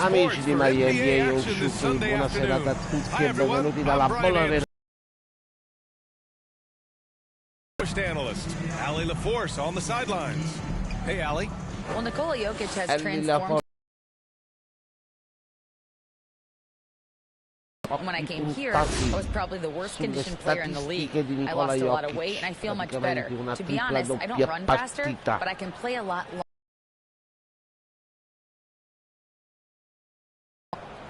Amici di Miami, buona serata a tutti e benvenuti dalla bolla analyst Allie LaForce on the sidelines. Hey, Allie. Well, Nikola Jokic has transformed. When I came here, I was probably the worst conditioned player in the league. I lost a lot of weight and I feel much better. To be honest, I don't run faster, but I can play a lot longer.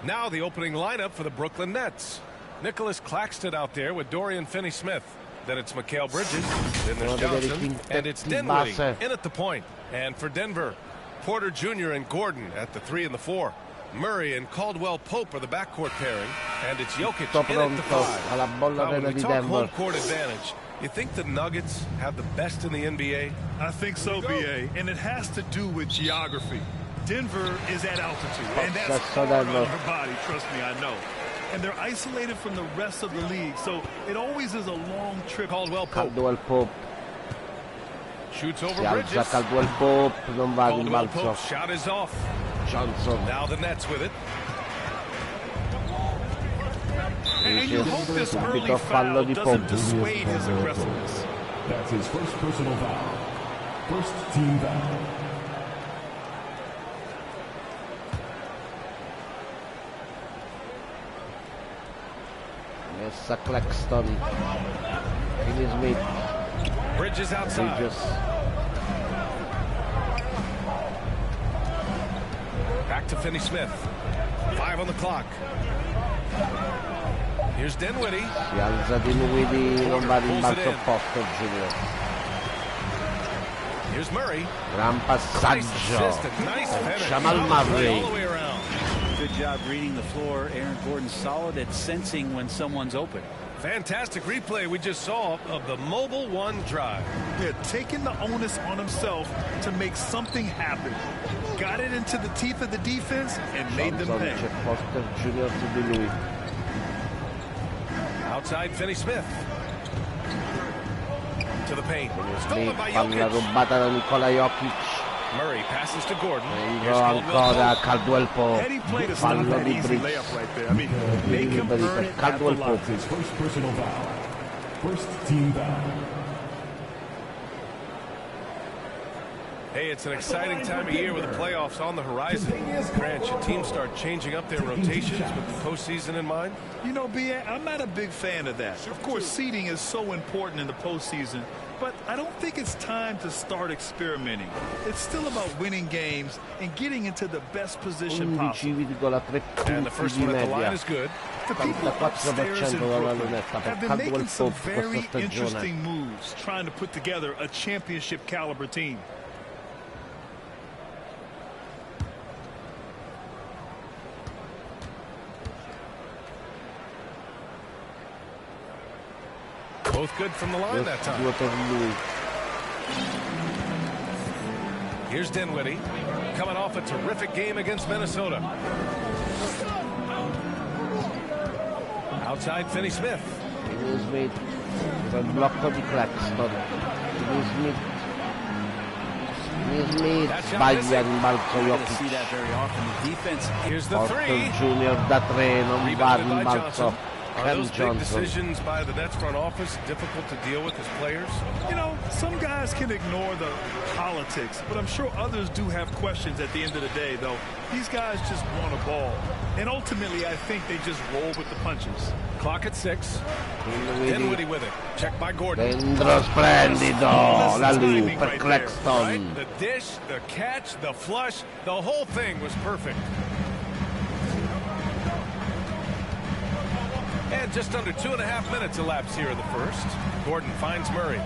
Now the opening lineup for the Brooklyn Nets. Nicholas Claxton out there with Dorian Finney-Smith. Then it's Mikal Bridges, then there's Johnson, and it's Dinwiddie in at the point. And for Denver, Porter Jr. and Gordon at the 3 and the 4. Murray and Caldwell Pope are the backcourt pairing, and it's Jokic in at the 5. Now, when we talk home court advantage, you think the Nuggets have the best in the NBA? I think so, B.A., and it has to do with geography. Denver is at altitude, and that's hard on your body, trust me, I know. And they're isolated from the rest of the league, so it always is a long trip. Caldwell Pope. Shoots over Bridges. Caldwell Pope, non va in balzo. Shot is off. Johnson. Now the Nets with it. And you hope this early foul doesn't dissuade his aggressiveness. That's his first personal foul. First team foul. Messa Claxton. Finney-Smith. Bridges outside. Bridges. Back to Finney-Smith. 5 on the clock. Here's Dinwiddie. Si alza Dinwiddie, non va in balzo opposto Junior. Here's Murray. Gran passaggio. Jamal Murray. Good job reading the floor. Aaron Gordon solid at sensing when someone's open. Fantastic replay we just saw of the Mobile One drive. Yeah, taking the onus on himself to make something happen. Got it into the teeth of the defense and made them pay. Junior su di lui. Outside Finney-Smith. To the paint. Stolen by Jokic. Palla rubata da Nikola Jokic. Murray passes to Gordon. Ancora Caldwell Pope. Fallo di Bridges. Caldwell Pope. His first personal foul. First team foul. Hey, it's an exciting time of year with the playoffs on the horizon. Grant, should teams start changing up their rotations with the postseason in mind? You know, B.A., I'm not a big fan of that. Of course, seeding is so important in the postseason, but I don't think it's time to start experimenting. It's still about winning games and getting into the best position possible. And the first one at the line is good. The people upstairs in Brooklyn have been making some very interesting moves trying to put together a championship caliber team. Both good from the line that time. Here's Dinwiddie, coming off a terrific game against Minnesota. Outside Finney-Smith. Finney-Smith. Il blocco di Claxton. Finney-Smith. Finney-Smith sbaglia in balzo Jokic. Here's the 3. Junior da 3, non va in balzo. Are those big decisions by the Nets front office difficult to deal with as players? You know, some guys can ignore the politics, but I'm sure others do have questions at the end of the day, though. These guys just want a ball. And ultimately, I think they just roll with the punches. Clock at 6. Dinwiddie with it. Checked by Gordon. Dentro splendido. La lui per Claxton. The dish, the catch, the flush, the whole thing was perfect. And just under 2.5 minutes elapsed here in the first. Gordon finds Murray.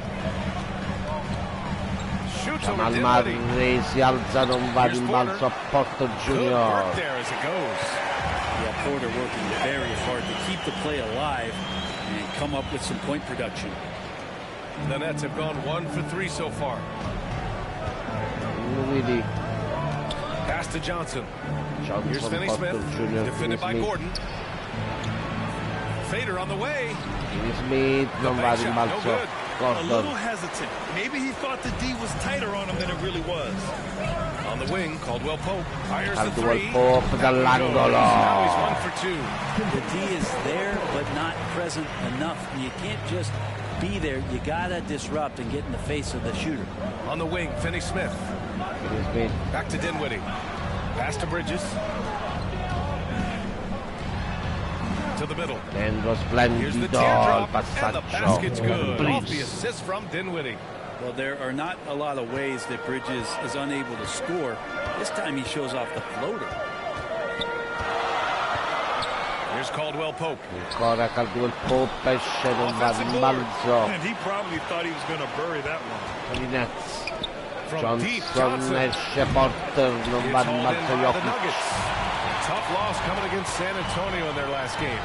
Shoots over Dinwiddie. Murray si alza, non va in balzo a Porto Junior. Good there as it goes. Yeah, Porter working very hard to keep the play alive and come up with some point production. The Nets have gone 1 for 3 so far. Dinwiddie. Pass to Johnson. Here's Finney-Smith, defended by Gordon. Fader on the way. Smith non va in balzo. A little hesitant. Maybe he thought the D was tighter on him than it really was. On the wing, Caldwell Pope fires the Caldwell three. Pope dall'angolo. Now he's 1 for 2. The D is there, but not present enough. You can't just be there. You gotta disrupt and get in the face of the shooter. On the wing, Finney Smith. Back to Dinwiddie. Pass to Bridges. To the middle. Here's the teardrop, and the basket's good. Off the assist from Dinwiddie. Well, there are not a lot of ways that Bridges is unable to score. This time he shows off the floater. Here's Caldwell Pope. Ancora Caldwell Pope esce, non va in balzo. And he probably thought he was going to bury that one. I Nets. From deep, Johnson esce, Porter non va in balzo, Jokic. Tough loss coming against San Antonio in their last game.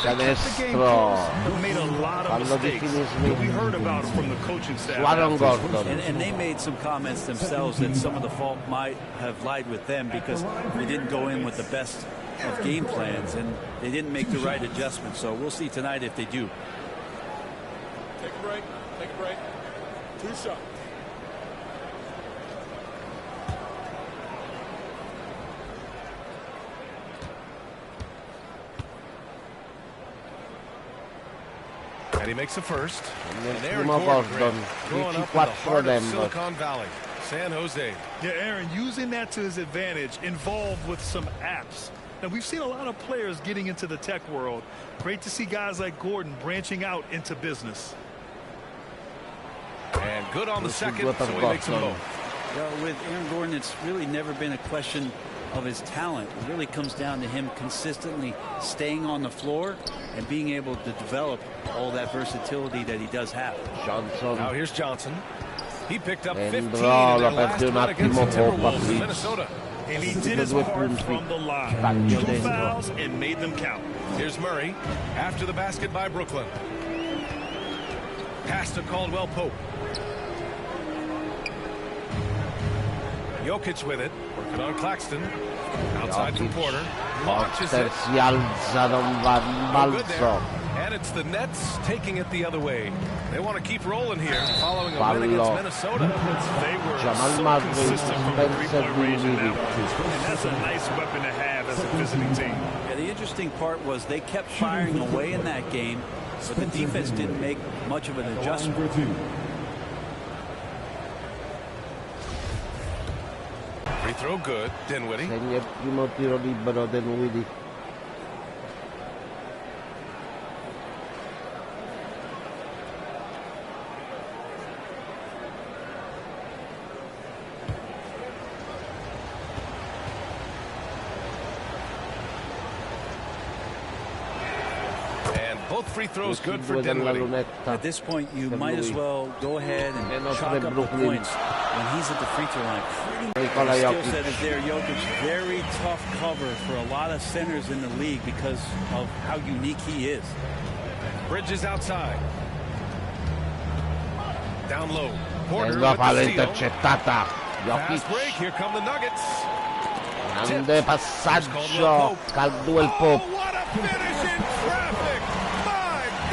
Canestro. Made a lot of mistakes. We heard about it from the coaching staff. And they made some comments themselves that some of the fault might have lied with them because they didn't go in with the best of game plans and they didn't make the right adjustments. So we'll see tonight if they do. Take a break. Take a break. 2 shots. And he makes the first. And Aaron Gordon, growing up in the heart of Silicon Valley, San Jose. Yeah, Aaron, using that to his advantage, involved with some apps. Now, we've seen a lot of players getting into the tech world. Great to see guys like Gordon branching out into business. And good on the second, so he makes them both. Well, with Aaron Gordon, it's really never been a question of his talent. It really comes down to him consistently staying on the floor and being able to develop all that versatility that he does have. Johnson. Now here's Johnson. He picked up 15 in their last one against the Timberwolves in Minnesota. And he did his part from the line. 2 fouls and made them count. Here's Murray after the basket by Brooklyn. Pass to Caldwell Pope. Jokic with it, working on Claxton. Outside from Porter. Launches it. Si alza, non va in balzo. And it's the Nets taking it the other way. They want to keep rolling here, following a win against Minnesota. They were so consistent from the three-point range in that one. And that's a nice weapon to have as a visiting team. Yeah, the interesting part was they kept firing away in that game, but the defense didn't make much of an adjustment. Free throw good. Dinwiddie. Segna il primo tiro libero Dinwiddie. Both free throws good for Dinwiddie. At this point, you might as well go ahead and chalk up the points when he's at the free throw line. The skill set is there. Jokic, very tough cover for a lot of centers in the league because of how unique he is. Bridges outside. Down low. Porter La with palla the steal. intercettata. Fast break. Here come the Nuggets. Grande passaggio. Caldwell Pope. Oh, what a finish in traffic.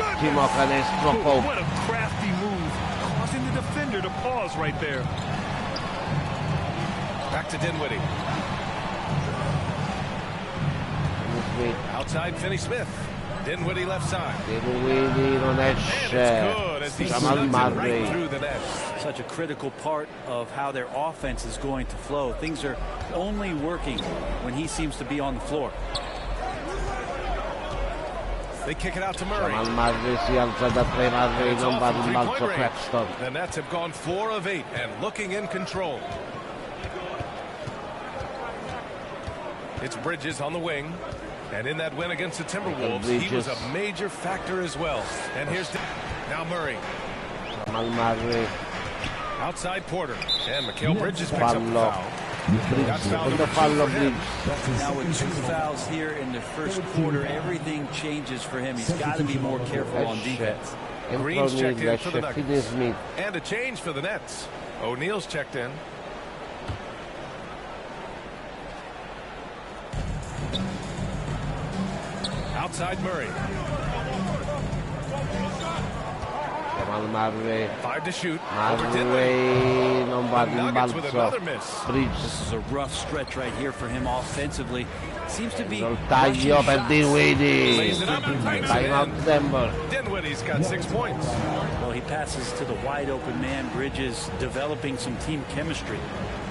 Ultimo canestro Pope. What a crafty move, causing the defender to pause right there. Back to Dinwiddie. Outside Finney Smith. Dinwiddie left side. Dinwiddie non esce. Jamal Murray. Right through the net. Such a critical part of how their offense is going to flow. Things are only working when he seems to be on the floor. They kick it out to Murray. Jamal Murray si alza da 3, Murray non va in balzo. Claxton. The Nets have gone 4 of 8 and looking in control. It's Bridges on the wing. And in that win against the Timberwolves, he was a major factor as well. And here's now Murray. Jamal Murray. Outside Porter. And Mikal Bridges picks up the foul. Now with 2 fouls here in the first quarter, everything changes for him. He's got to be more careful on defense. Green's checked in for the Nuggets. And a change for the Nets. O'Neal's checked in. Outside Murray. Murray. 5 to shoot. Murray non va di balzo. This is a rough stretch right here for him offensively. Seems to be il taglio per Dinwiddie. Time out Denver. Dinwiddie's got 6 points. Well, he passes to the wide open man. Bridges developing some team chemistry.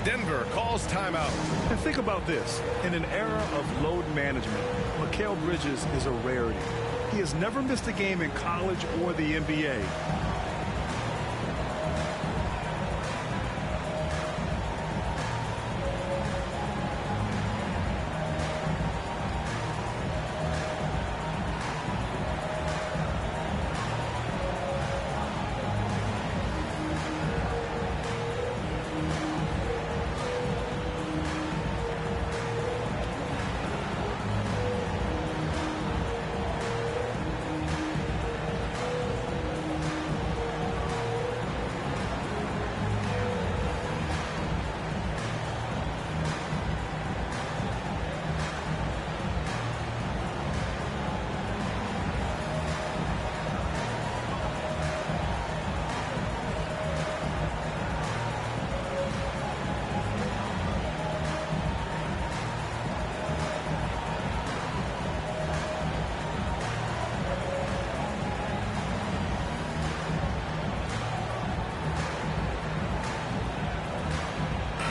Denver calls timeout. And think about this. In an era of load management, Mikal Bridges is a rarity. He has never missed a game in college or the NBA.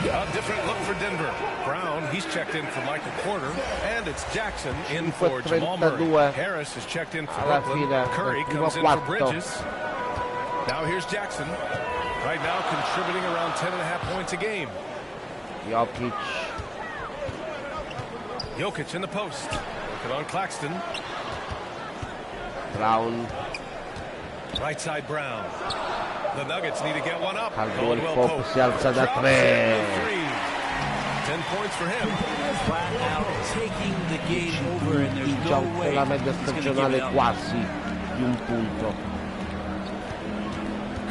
A different look for Denver. Brown, he's checked in for Michael Porter. And it's Jackson in for Jamal Murray. Harris is checked in for Brooklyn. Curry comes in for Bridges. Now here's Jackson. Right now contributing around 10.5 points a game. Jokic in the post. Looking on Claxton. Brown. Right side Brown. The Nuggets need to get one up. Caldwell Pope si alza da 3. 10 points for him. Flat out taking the game over, and there's no way la media stagionale quasi di un punto.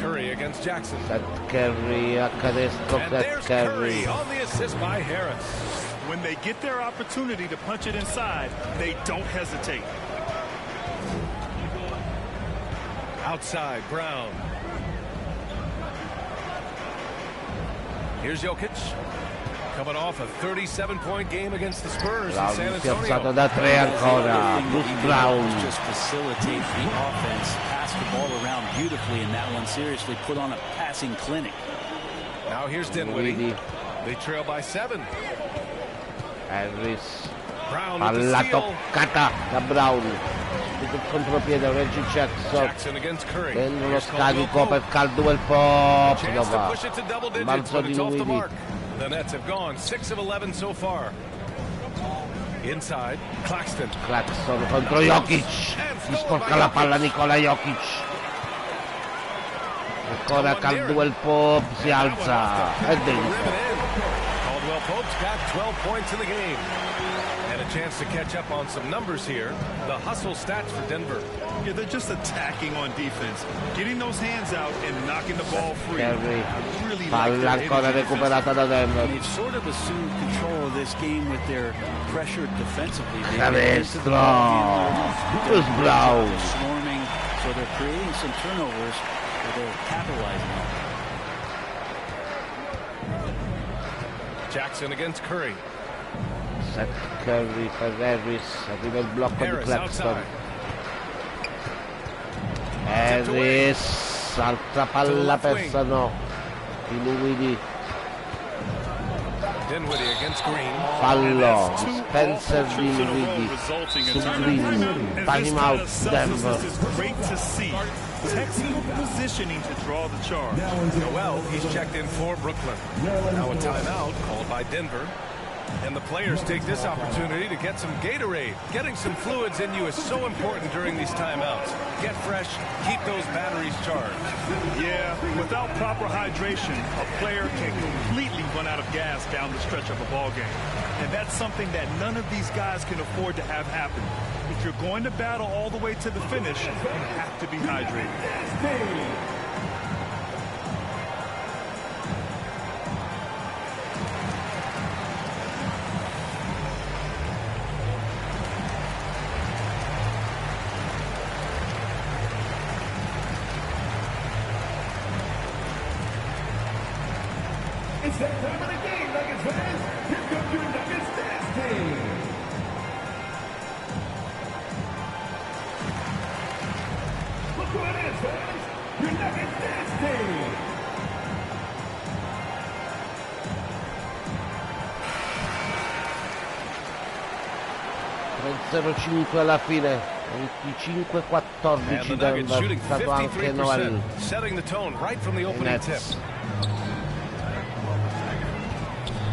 Curry against Jackson. Seth Curry a canestro. Seth Curry on the assist by Harris. When they get their opportunity to punch it inside, they don't hesitate. Outside Brown. Here's Jokic, coming off a 37-point game against the Spurs in San Antonio. Da 3 ancora. Bruce Brown. Just facilitate the offense, pass the ball around beautifully in that one. Seriously, put on a passing clinic. Now here's Dinwiddie. They trail by 7. Harris. Brown Palla toccata da Brown. Il contropiede Reggie Jackson against Curry. Dentro lo scarico per Caldwell Pope. Balzo di Dinwiddie. The Nets have gone 6 of 11 so far. Inside, Claxton contro Jokic. Si sporca la palla Nikola Jokic. Ancora Caldwell Pope si alza. È dentro. Caldwell Pope's got 12 points in the game. And a chance to catch up on some numbers here. The hustle stats for Denver. Yeah, they're just attacking on defense, getting those hands out and knocking the ball free. Really palla ancora recuperata da Denver. They've sort of assumed control of this game with their pressure defensively. Canestro. Bruce Brown. Swarming, so they're creating some turnovers that they're capitalizing on. Jackson against Curry. Seth Curry per Harris, arriva il blocco di Claxton. Harris, altra palla persa, no. Dinwiddie. Dinwiddie against Green. Fallo di Spencer Dinwiddie su Green. Time out Denver. Texting positioning to draw the charge. Noel, he's checked in for Brooklyn. Now a timeout called by Denver. And the players take this opportunity to get some Gatorade. Getting some fluids in you is so important during these timeouts. Get fresh, keep those batteries charged. Yeah, without proper hydration, a player can completely run out of gas down the stretch of a ball game. And that's something that none of these guys can afford to have happen. If you're going to battle all the way to the finish, you have to be hydrated. It's that time of the game, Nuggets fans. Here comes your Nuggets dance team. Look who it is, fans. Your Nuggets dance team. 0-5 alla fine, 25-14 Denver, è stato anche Noel. Setting the tone right from the opening tip.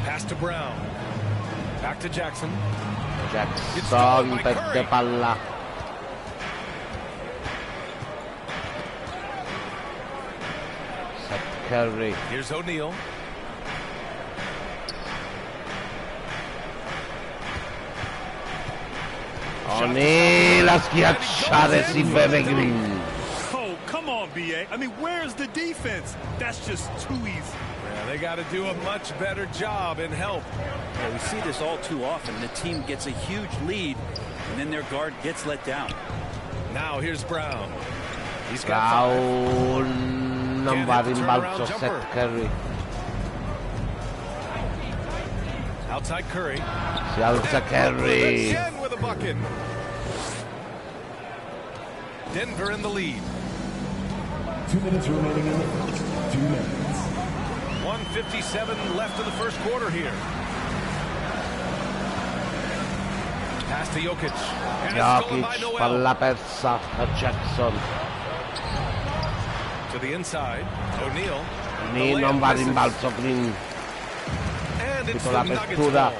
Pass to Brown. Back to Jackson. Jackson perde palla. Seth Curry. Here's O'Neal. O'Neal a schiacciare Silver Green. Oh, come on, BA. I mean, where's the defense? That's just too easy. Yeah, they got to do a much better job in help. Yeah, we see this all too often. The team gets a huge lead, and then their guard gets let down. Now here's Brown. He's got Foul, non va a rimbalzo Seth Curry. Outside Curry. Si alza Curry. Again with a bucket. Denver in the lead. 2 minutes remaining in the first. 2 minutes. 1:57 left in the first quarter here. Pass to Jokic. And it's stolen by Jokic, Noel. palla persa da Jackson. To the inside. O'Neal. O'Neal non va a rimbalzo, Green. And it's Tutta the Nuggets l'apertura. ball.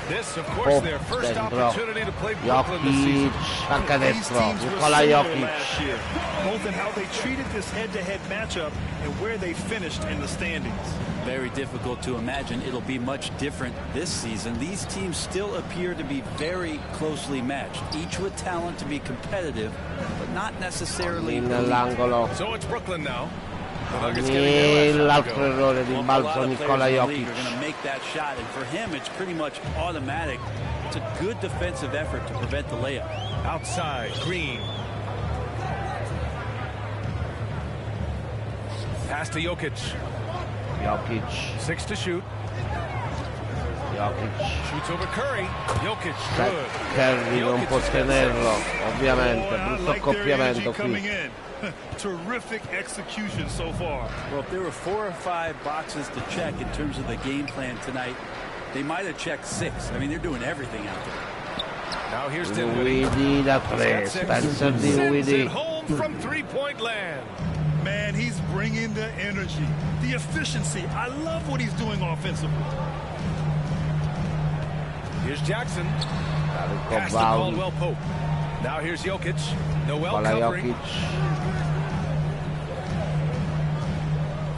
This, of course, their first Dentro. opportunity to play Brooklyn this Jokic, season. anche These destro. teams were Nicola similar Jokic. last year, both in how they treated this head-to-head matchup and where they finished in the standings. Very difficult to imagine it'll be much different this season. These teams still appear to be very closely matched, each with talent to be competitive, but not necessarily Nell'angolo. So it's Brooklyn now. The Nuggets getting their last shot to L'altro go. errore di a lot rimbalzo of Nicola players in the Jokic. league are going to make that shot, and for him it's pretty much automatic. It's a good defensive effort to prevent the layup. Outside, Green. Pass to Jokic. Jokic, 6 to shoot. Jokic. Shoots over Curry. Jokic, Seth good. Curry non può tenerlo, ovviamente, I brutto like their energy accoppiamento coming qui. in. Terrific execution so far. Well, if there were 4 or 5 boxes to check in terms of the game plan tonight, they might have checked 6. I mean, they're doing everything out there. Now here's Dinwiddie. Dinwiddie da 3, Spencer Dinwiddie. Home from three-point land. Man, he's bringing the energy, the efficiency. I love what he's doing offensively. Here's Jackson. Carico Pass to Brown, Caldwell Pope. Now here's Jokic. Noel palla covering. Jokic,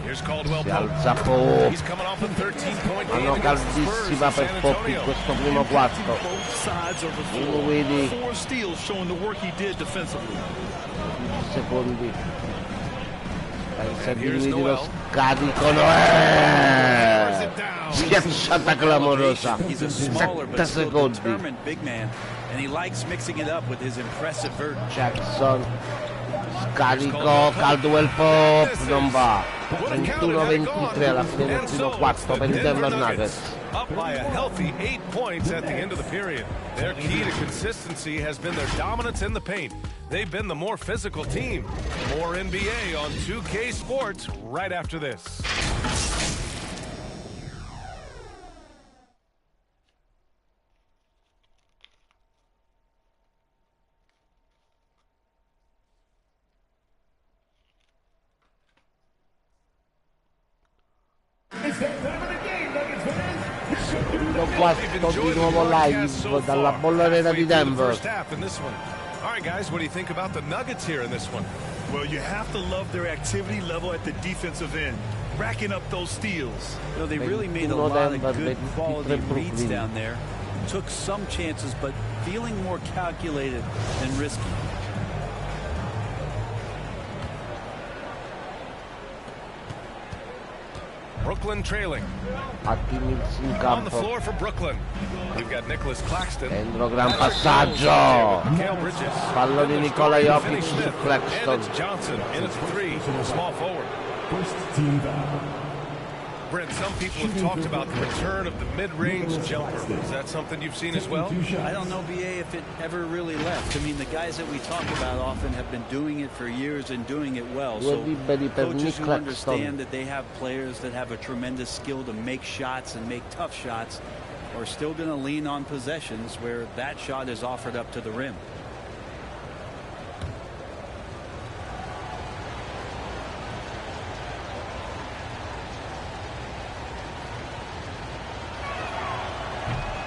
Here's Caldwell si Pope. alza Pope. He's coming off a 13-point game Mano against the Spurs caldissima in per San Pope in Antonio. questo primo quarto. Both sides of the floor. Dinwiddie, 4 steals showing the work he did defensively. 10 secondi. Spencer here's Dinwiddie lo Noel. scarico, Noel! Schiacciata clamorosa. He's a smaller 7 but still secondi. determined big man, and he likes mixing it up with his impressive vert. Jackson, scarico, Caldwell Pope, non va. 21-23 alla fine del primo quarto per i Denver Nuggets. Up by a healthy 8 points at the end of the period. Their key to consistency has been their dominance in the paint. They've been the more physical team. More NBA on 2K Sports right after this. It's that time of the game, Nuggets fans. Secondo quarto di nuovo live dalla bollonera di Denver. First half in this one. All right, guys, what do you think about the Nuggets here in this one? Well, you have to love their activity level at the defensive end, racking up those steals. You know, they really made a 21 lot Denver, of good 23 quality Brooklyn. reads down there. Took some chances, but feeling more calculated than risky. Brooklyn trailing. Atti Mills in On the campo. floor for Brooklyn. We've got Nicholas Claxton. Dentro, gran passaggio. Mikal Bridges. Fallo di Nicola Jokic Finney su Smith. And Claxton. it's Johnson in at 3. Small forward. First team foul. Brent, some people have talked about the return of the mid-range jumper. Is that something you've seen as well? I don't know, BA, if it ever really left. I mean, the guys that we talk about often have been doing it for years and doing it well. So coaches who understand that they have players that have a tremendous skill to make shots and make tough shots are still going to lean on possessions where that shot is offered up to the rim.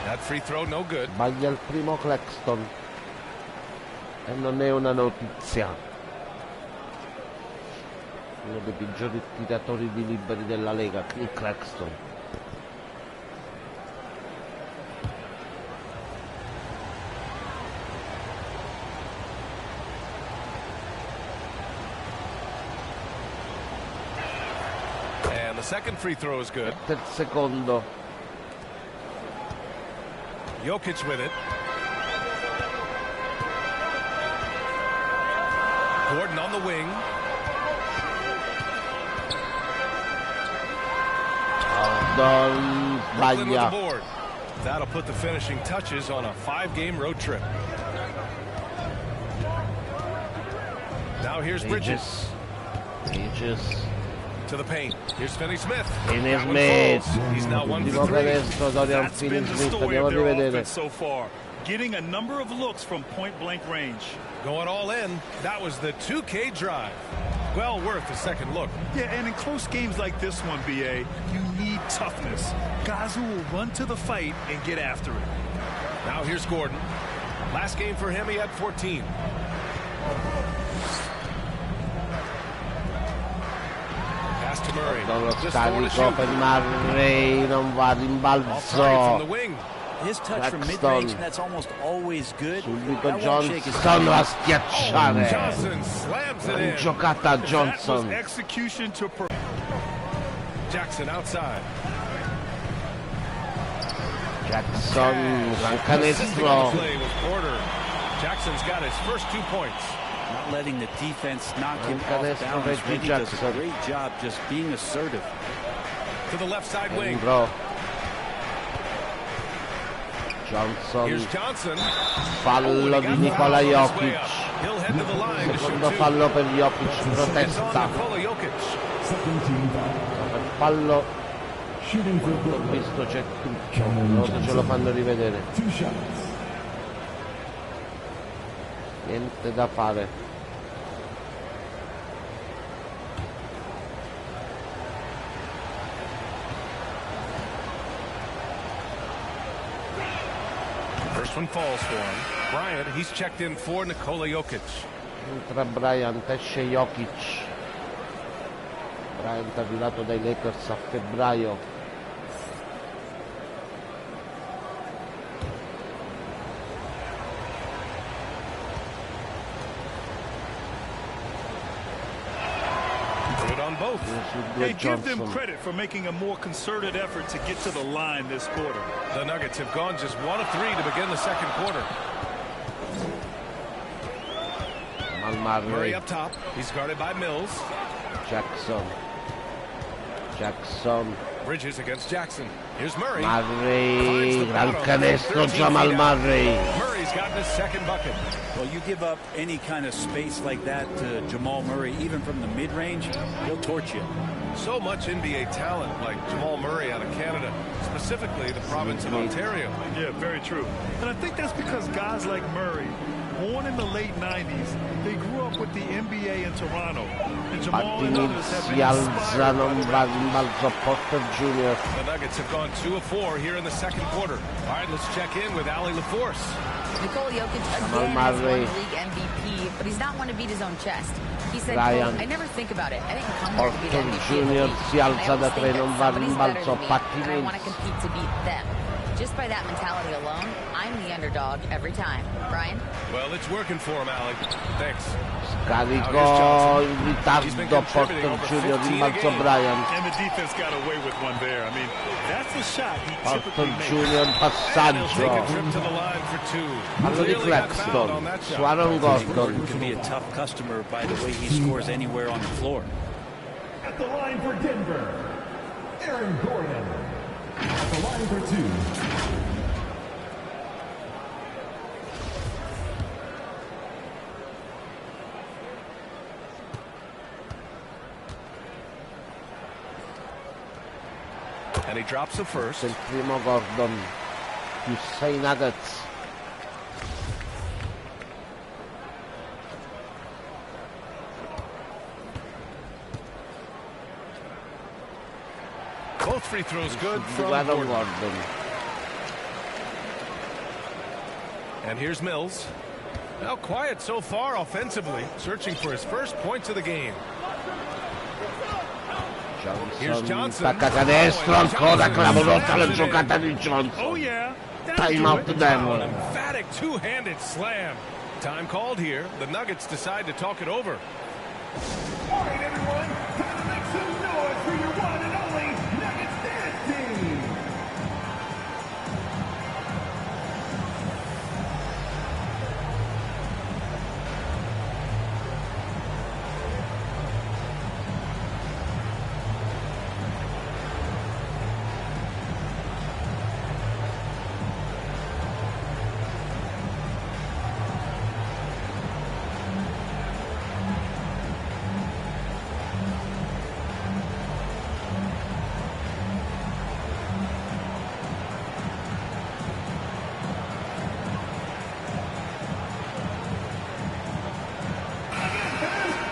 That free throw no good. Sbaglia il primo Claxton e non è una notizia. Uno dei peggiori tiratori di liberi della Lega, il Claxton. And the second free throw is good. Il secondo. Jokic with it. Gordon on the wing. Brooklyn with the board. That'll put the finishing touches on a 5-game road trip. Now here's Bridges. To the paint. Here's Finney Smith. He's now 1 for 3. That's been the story of their offense so far. Getting a number of looks from point-blank range. Going all in. That was the 2K drive. Well worth a second look. Yeah, and in close games like this one, BA, you need toughness. Guys who will run to the fight and get after it. Now here's Gordon. Last game for him, he had 14. To Murray. Scarico per Murray, non va rimbalzo. His touch from mid-range, that's almost always good. Subito Johnson va a schiacciare. Giocata Johnson. Jackson outside. Jackson, gran canestro. Jackson's got his first 2 points. Not letting the defense knock him off balance. Really does a great job just being assertive. To the left side wing. Johnson. Here's Johnson. Fallo di Nikola Jokic. Secondo fallo per Jokic. Protesta. Per fallo. Ho visto c'è tutto. Ce lo fanno rivedere. Niente da fare. First one falls for him. Bryant, he's checked in for Nikola Jokic. Entra Bryant, esce Jokic. Bryant arrivato dai Lakers a febbraio. Both. Hey, give them credit for making a more concerted effort to get to the line this quarter. The Nuggets have gone just 1 of 3 to begin the second quarter. Murray up top. He's guarded by Mills. Jackson. Bridges against Jackson. Here's Murray. Gran canestro Jamal Murray. Murray's gotten his second bucket. Well, you give up any kind of space like that to Jamal Murray, even from the mid-range, he'll torch you. So much NBA talent like Jamal Murray out of Canada, specifically the province of Ontario. Yeah, very true. And I think that's because guys like Murray, born in the late 90s, they grew up with the NBA in Toronto. And Jamal and others have been inspired by Junior. The Nuggets have gone 2 of 4 here in the second quarter. All right, let's check in with Ali LaForce. Nikola Jokic again has won league MVP, but he's not one to beat his own chest. He said, I never think about it. I didn't come here to be the MVP. Junior si alza da 3, non va rimbalzo, and I want to compete to beat them. Just by that mentality alone, I'm the underdog every time. Brian? Well, it's working for him, Alec. Thanks. Scarico in ritardo, Porter Junior, rimbalzo Brian. And the defense got away with one there. I mean, that's the shot he Porter Junior, passaggio. Fallo di Claxton su Aaron Gordon. Can be a tough customer by the way he scores anywhere on the floor. At the line for Denver, Aaron Gordon. At the line for 2. And he drops the first. Il primo Gordon, più 6 Nuggets. Both free throws good from Gordon. And here's Mills. Now quiet so far offensively, searching for his first points of the game. Here's Johnson. Attacca canestro, ancora clamorosa la giocata di Johnson. Oh yeah. Time out Denver. An emphatic two-handed slam. Time called here. The Nuggets decide to talk it over. All right, everyone. Time to make some noise for your one and only Nuggets dance team.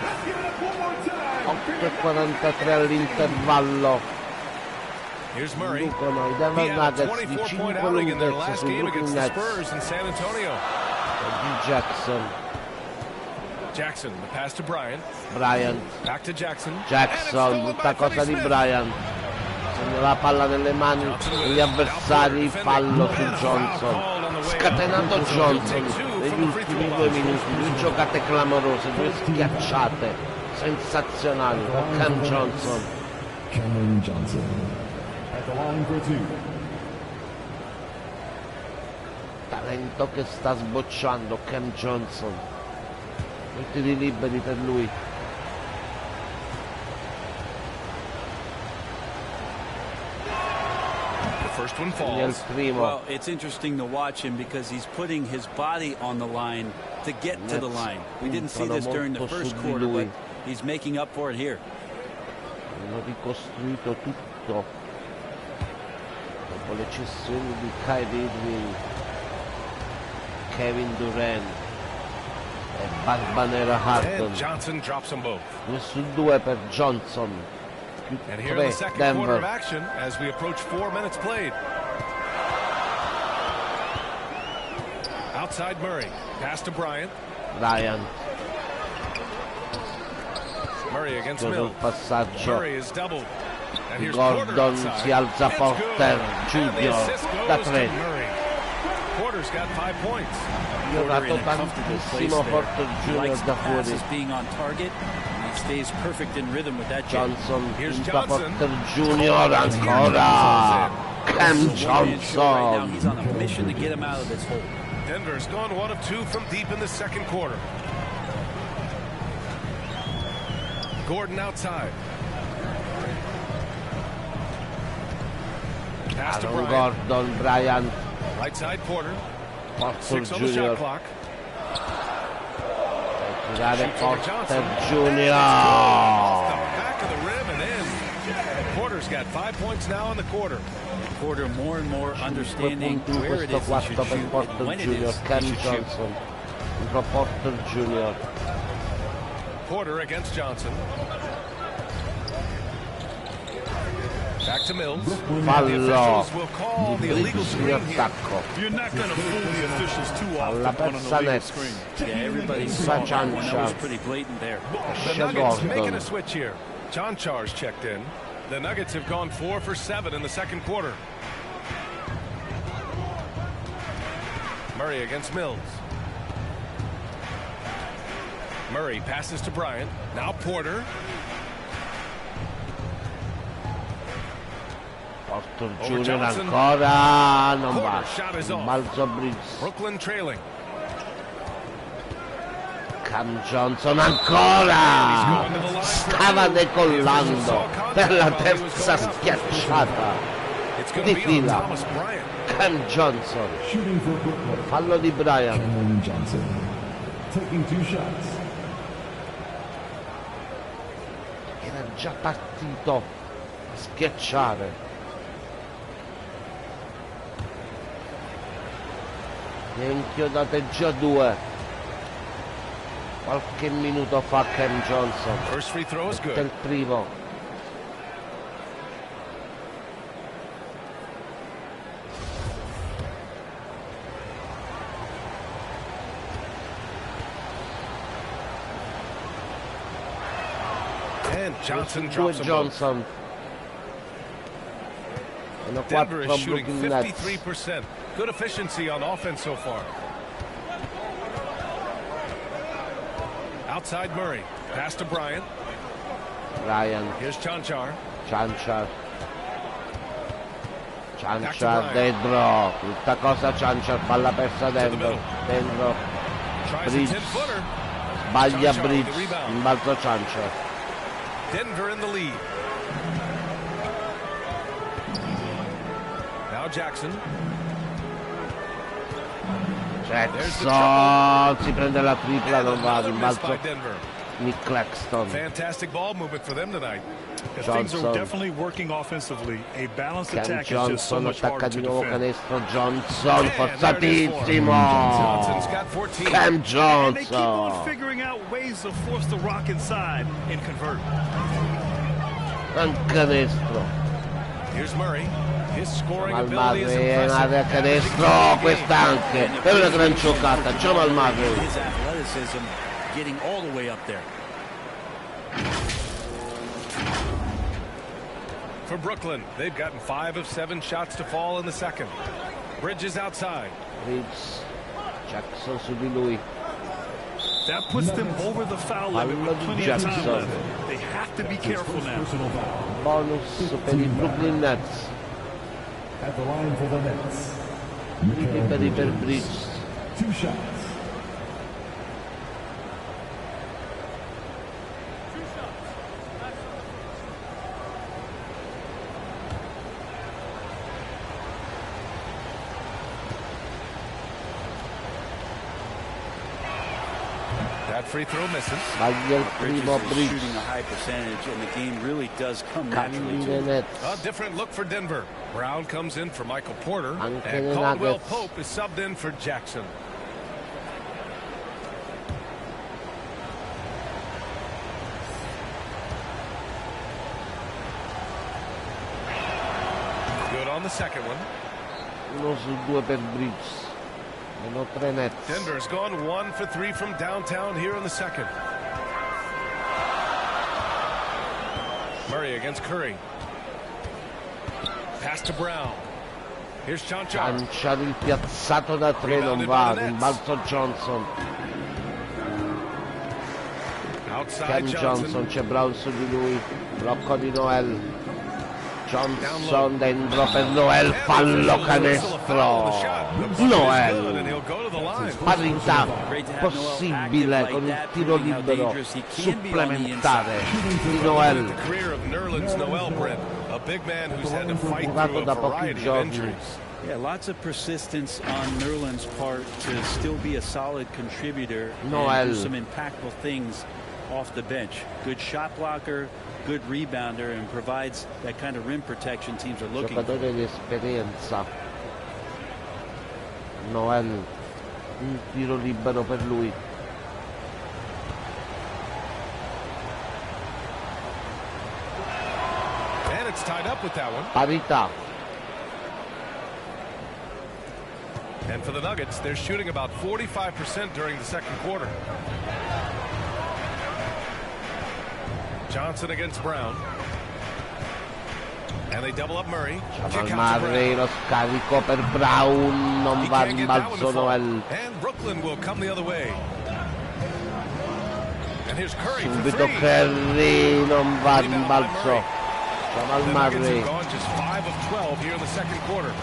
Let's give it up one more time. 8:43 all'intervallo. Here's Murray. Inducono i He Denver had a Nuggets di 24-point 5 outing in their lunghezze last su game Brooklyn against the Nets Spurs in San Antonio. di Jackson. Jackson, the pass to Bryant. Bryant. Back to Jackson. Jackson, tutta cosa di Bryant. Segna la palla nelle mani degli avversari, fallo su Johnson. Scatenato Johnson negli ultimi 2 minuti, 2 giocate clamorose, 2 schiacciate, sensazionali da Cam Johnson. Cameron Johnson. At the line for 2. Talento che sta sbocciando Cam Johnson. I tiri liberi per lui. First one Segna il falls. primo. Well, it's interesting to watch him because he's putting his body on the line to get to the line. We didn't see this during the first quarter, but he's making up for it here. Hanno ricostruito tutto dopo le cessioni di Kyrie Irving, Kevin Durant e Barbanera Harden. And Johnson drops them both. 2 su 2 per Johnson. Più And here in the 3 second quarter of Denver. action as we approach 4 minutes played. Outside Murray. Pass to Bryant. Bryant Murray against con il Mills. passaggio. Murray is doubled. And here's Porter Gordon outside. si alza It's Porter good. And the Junior assist da goes to 3. Murray. Porter's got 5 points. Giocato tantissimo Porter Junior da fuori. Being on target, and he stays perfect in rhythm with that jump. Johnson Here's punta Johnson. Porter Junior ancora. Cam Right now, Johnson. he's on a mission to get him out of this hole. Denver's gone 1 of 2 from deep in the second quarter. Gordon outside. Pass to Aaron Bryant. Gordon, Bryant, Right side Porter. Porter 6 on the shot Junior. clock. Tirare Shoots over Porter Johnson. Off Junior. the back of the rim and in. Porter's got 5 points now in the quarter. Porter more and more 5 understanding punti in where it questo is he should quarto per shoot Porter and when it Junior. is Cam he should shoot. Johnson contro Porter Junior. Porter against Johnson. Back to Mills. The Fallo. officials will call the illegal Bridges in screen here. attacco. You're not going to fool the officials too Alla often on an persa illegal Nets. screen. Yeah, everybody saw that one. That was Ciancia. pretty blatant there. The Esce Nuggets making Gordon. a switch here. John Char's checked in. The Nuggets have gone 4 for 7 in the second quarter. Murray against Mills. Murray passes to Bryant. Now Porter. Porter Over Junior Johnson. ancora. Non Porter va. shot is off. Balzo Bridges. Brooklyn trailing. Cam Johnson ancora! Stava decollando per la terza schiacciata di fila. Cam Johnson. Fallo di Bryant. Era già partito a schiacciare. Ne ha inchiodate già 2. Qualche minuto fa Cam Johnson. Questo è il primo. And Johnson drops Johnson. Denver is shooting 53%. Good efficiency on offense so far. Outside Murray. Pass to Bryant. Here's Chanchar. Chanchar dentro. Tutta cosa Chanchar. Palla persa dentro. Bridge. Sbaglia Bridge. Rimbalzo Chanchar. Denver in the lead. Now Jackson. Jackson si prende la tripla, non va, rimbalzo Nick Claxton. Fantastic ball movement for them tonight. Johnson. Cam Johnson attacca di nuovo canestro. Johnson forzatissimo. Cam Johnson. Un canestro. Here's Murray. Jamal Murray è un'area canestro, questa anche è una gran giocata. Jamal Murray. For Brooklyn, they've gotten 5 of 7 shots to fall in the second. Bridges outside. Bridges. Jackson su di lui. That puts them over the foul limit with plenty of time left. They have to be careful now. Bonus per i Brooklyn Nets. At the line for the Nets. Liberi per Bridges. 2 shots. That free throw misses. Sbaglia il primo Bridges. Shooting a high percentage, and the game really does come naturally to him. A different look for Denver. Brown comes in for Michael Porter, Anche and le Caldwell Nuggets. Pope is subbed in for Jackson. Good on the second one. 1 su 2 per Bridges. Meno 3 Nets. Denver's gone 1 for 3 from downtown here in the second. Murray against Curry. Pass to Brown. Here's Chanchar. Chanchar il piazzato da 3 non va. Rimbalzo Johnson. Cam Johnson, c'è Brown su di lui. Blocco di Noel. Johnson dentro per Noel, fallo canestro. Noel, parità possibile con il tiro libero supplementare di Noel, curato da pochi giorni. Yeah, lots of persistence on Nerlens' part to still be a solid contributor and do some impactful things off the bench. Good shot blocker, good rebounder, and provides that kind of rim protection teams are looking for. Giocatore di esperienza. Noel, un tiro libero per lui. And it's tied up with that one. Parità. And for the Nuggets, they're shooting about 45% during the second quarter. Johnson against Brown. And they double up Murray. Jamal Murray, lo scarico per Brown, non va in balzo Noel. And Brooklyn will come the other way. And here's Curry Subito Curry, non va in balzo. Jamal Murray. Just 5 of 12 here in the second quarter.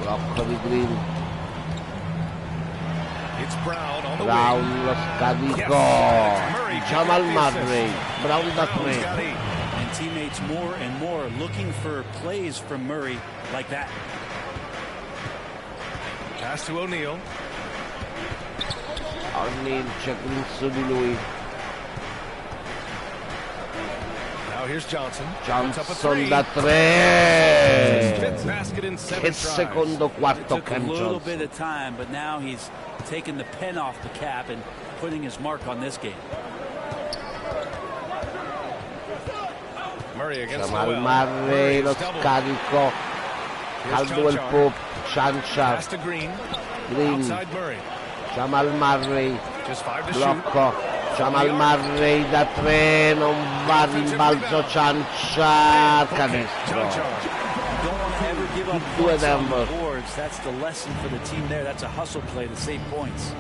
Blocco di Green. Brown lo scaricò. Jamal Murray. Brown da 3. And teammates more and more looking for plays from Murray like that. Pass to O'Neal. O'Neal c'è Green su di lui. Now here's Johnson. Johnson da 3. Che secondo quarto Cam Johnson. A little Johnson. bit of time, but now he's taking the pen off the cap and putting his mark on this game. Murray against Jamal Murray lo scarico. Caldwell Pope, ciancia. Green. Jamal Murray. Blocco. Jamal Murray da 3, non va, rimbalzo, ciancia, canestro. Due Denver. That's the lesson for the team there. That's a hustle play to save points.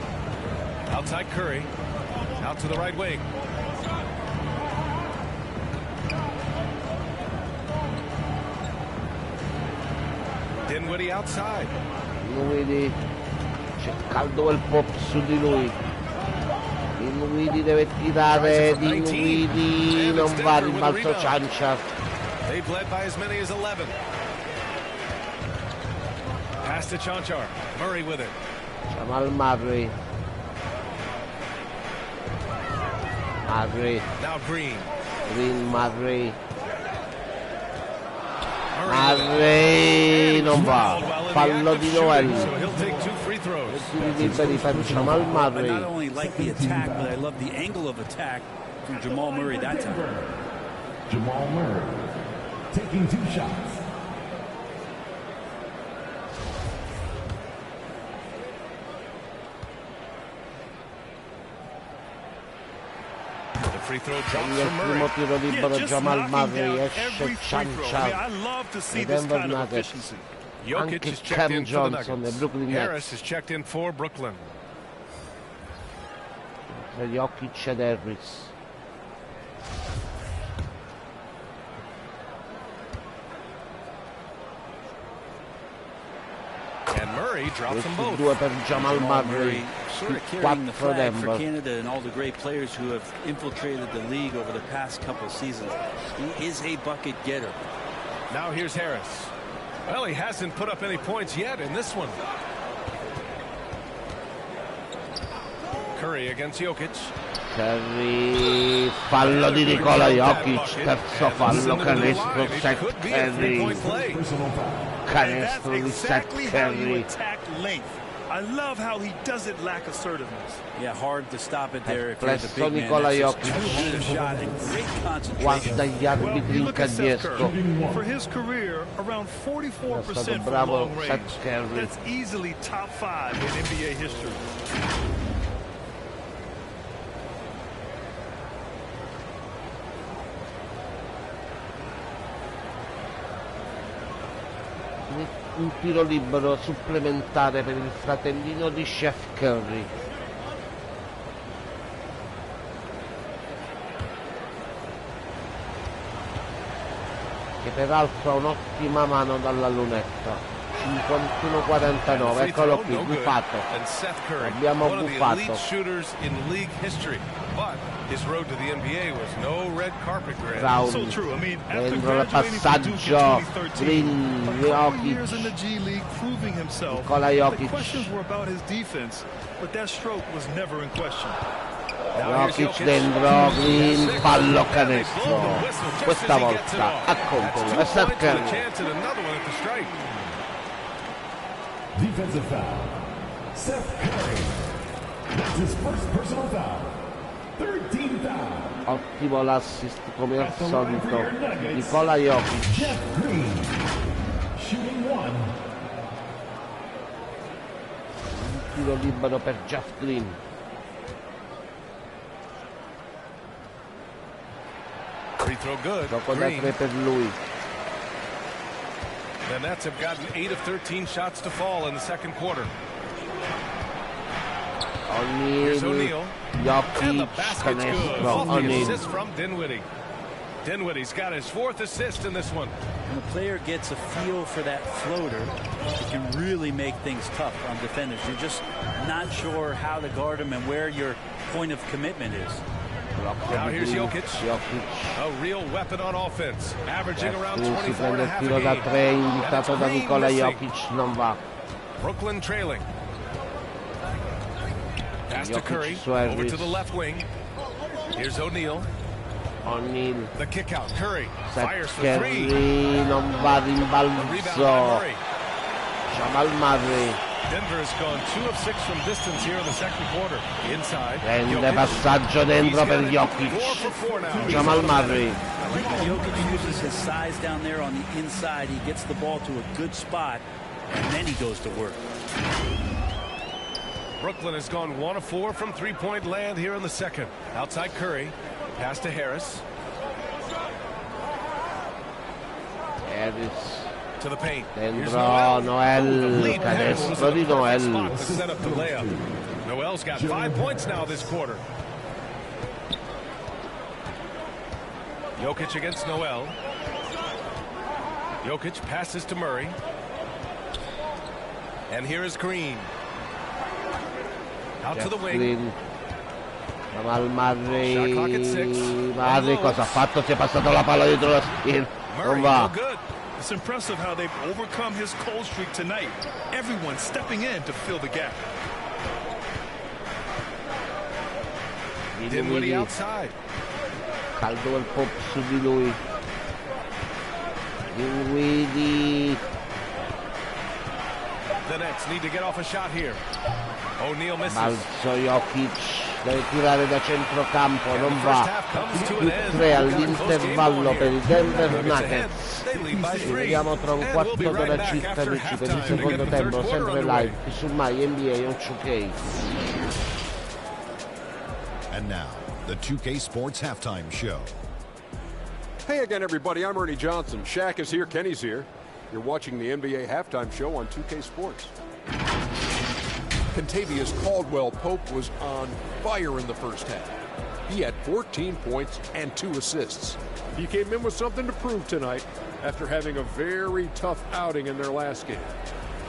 Outside Curry. Out to the right wing. Dinwiddie outside. Dinwiddie, c'è Caldwell Pop su di lui. Dinwiddie deve tirare, Dinwiddie non va, rimbalzo, ciancia. They've led by as many as 11. Pass to Chanchar. Murray with it. Jamal Murray. Murray. Now Green. Green, Murray. Murray non va. Fallo di Noel. Tiri liberi per Jamal Murray. I not only like the attack, but I love the angle of attack from Jamal Murray that time. Jamal Murray taking 2 shots. Free throw drops Il from primo Murray. tiro libero Jamal Murray, esce ciancia i Denver Nuggets. Anche Cam Johnson e Brooklyn Nets. Harris is checked in for Brooklyn. Tra gli occhi c'è Harris. And Murray drops them both. 2 per Jamal Murray. Sort of carrying the flag for Canada and all the great players who have infiltrated the league over the past couple seasons. He is a bucket getter. Now here's Harris. Well, he hasn't put up any points yet in this one. Curry against Jokic. Curry, fallo di Nikola Jokic, terzo fallo, canestro, Seth Curry. Canestro di Seth Curry. I love how he doesn't lack assertiveness. Yeah, hard to stop it there if you're the Presto big Nikola man. Jokic. Guarda gli arbitri in canestro. For his career, around 44% from bravo long range. Seth Curry. That's easily top 5 in NBA history. Un tiro libero supplementare per il fratellino di Chef Curry. Che peraltro ha un'ottima mano dalla lunetta. 51-49, eccolo qui, buffato. Abbiamo buffato. Brown, dentro il passaggio, Green, Jokic, Nikola Jokic. Jokic dentro, Green, fallo, canestro. Questa volta a compiere, è Seth Curry. Defensive foul. Seth Curry. That's his first personal foul. 13 foul. Ottimo l'assist come al solito. Nikola Jokic. Jeff Green. Shooting 1. Un tiro libero per Jeff Green. Free throw good. Gioco da 3 per lui. The Nets have gotten 8 of 13 shots to fall in the second quarter. Here's O'Neal. And the Jokic, basket's good. canestro, Off the O'Neal. assist from Dinwiddie. Dinwiddie's got his 4th assist in this one. When a player gets a feel for that floater, it can really make things tough on defenders. You're just not sure how to guard them and where your point of commitment is. Now here's Jokic. A real weapon on offense, averaging around 24 and a half a game. Brooklyn trailing. Pass to Curry, over to the left wing. Here's O'Neal. The kick out. Curry fires for 3. Non va rimbalzo. Jamal Murray. Denver has gone 2 of 6 from distance here in the second quarter. Inside. Prende passaggio dentro per Jokic. Jamal Murray. Jokic uses his size down there on the inside. He gets the ball to a good spot, and then he goes to work. Brooklyn has gone 1 of 4 from three-point land here in the second. Outside Curry. Pass to Harris. To the paint. Dentro Noel. Canestro di Noel. Set up the layup. Noel's got 5 points now this quarter. Jokic against Noel. Jokic passes to Murray. And here is Green. Out to the wing. Jamal Murray. Murray cosa ha fatto? Si è passato la palla dietro la schiena. Non va. It's impressive how they've overcome his cold streak tonight. Everyone stepping in to fill the gap. Dinwiddie outside. Caldo il pop su di lui. Dinwiddie. The Nets need to get off a shot here. O'Neal misses. Balzo Jokic. Deve tirare da centrocampo, non va. Più 3 all'intervallo per i Denver Nuggets. Ci vediamo tra un quarto d'ora circa per il secondo tempo, sempre live su My NBA on 2K. And now, the 2K Sports Halftime Show. Hey again, everybody. I'm Ernie Johnson. Shaq is here. Kenny's here. You're watching the NBA Halftime Show on 2K Sports. Contavious Caldwell-Pope was on fire in the first half. He had 14 points and 2 assists. He came in with something to prove tonight after having a very tough outing in their last game.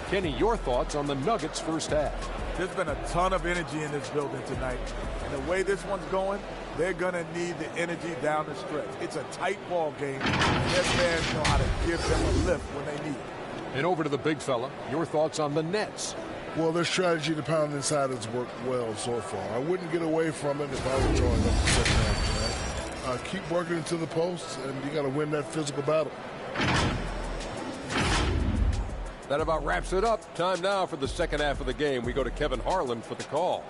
Kenny, your thoughts on the Nuggets' first half? There's been a ton of energy in this building tonight. And the way this one's going, they're going to need the energy down the stretch. It's a tight ball game, and their fans know how to give them a lift when they need it. And over to the big fella, your thoughts on the Nets? Well, their strategy to pound inside has worked well so far. I wouldn't get away from it if I were joining up the second half tonight. Keep working into the posts, and you got to win that physical battle. That about wraps it up. Time now for the second half of the game. We go to Kevin Harlan for the call.